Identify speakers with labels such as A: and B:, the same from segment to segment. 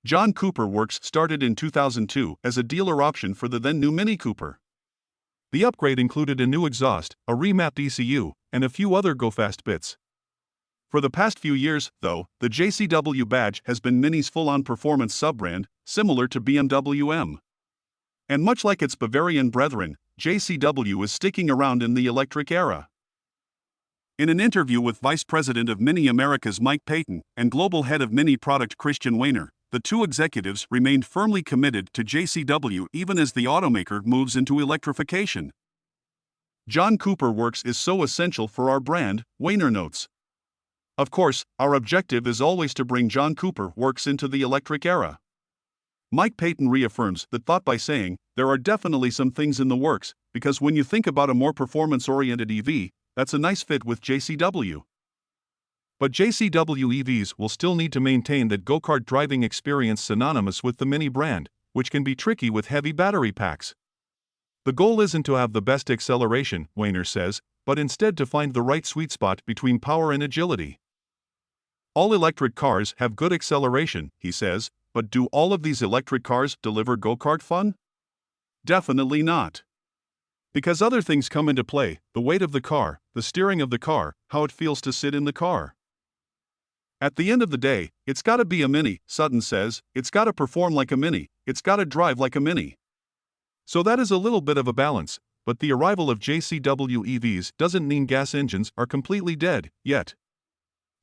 A: John Cooper Works started in 2002 as a dealer option for the then new Mini Cooper. The upgrade included a new exhaust, a remapped ECU, and a few other go-fast bits. For the past few years, though, the JCW badge has been Mini's full-on performance sub-brand, similar to BMW M. And much like its Bavarian brethren, JCW is sticking around in the electric era. In an interview with Vice President of Mini Americas Mike Payton and Global Head of Mini Product Christian Wehner, the two executives remained firmly committed to JCW even as the automaker moves into electrification. John Cooper Works is so essential for our brand, Wehner notes. Of course, our objective is always to bring John Cooper Works into the electric era. Mike Payton reaffirms that thought by saying, there are definitely some things in the works, because when you think about a more performance-oriented EV, that's a nice fit with JCW. But JCW EVs will still need to maintain that go-kart driving experience synonymous with the Mini brand, which can be tricky with heavy battery packs. The goal isn't to have the best acceleration, Wehner says, but instead to find the right sweet spot between power and agility. All electric cars have good acceleration, he says, but do all of these electric cars deliver go-kart fun? Definitely not. Because other things come into play, the weight of the car, the steering of the car, how it feels to sit in the car. At the end of the day, it's gotta be a Mini, Sutton says, it's gotta perform like a Mini, it's gotta drive like a Mini. So that is a little bit of a balance, but the arrival of JCW EVs doesn't mean gas engines are completely dead, yet.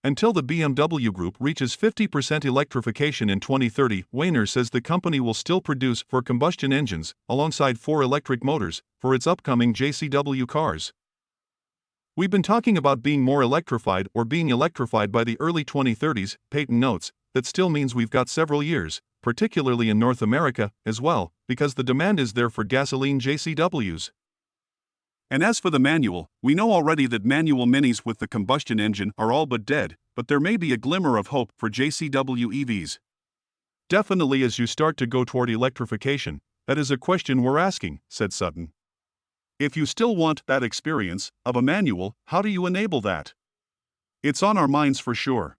A: Until the BMW Group reaches 50% electrification in 2030, Wehner says the company will still produce 4 combustion engines, alongside 4 electric motors, for its upcoming JCW cars. We've been talking about being more electrified or being electrified by the early 2030s, Payton notes. That still means we've got several years, particularly in North America, as well, because the demand is there for gasoline JCWs. And as for the manual, we know already that manual Minis with the combustion engine are all but dead, but there may be a glimmer of hope for JCW EVs. Definitely as you start to go toward electrification, that is a question we're asking, said Sutton. If you still want that experience of a manual, how do you enable that? It's on our minds for sure.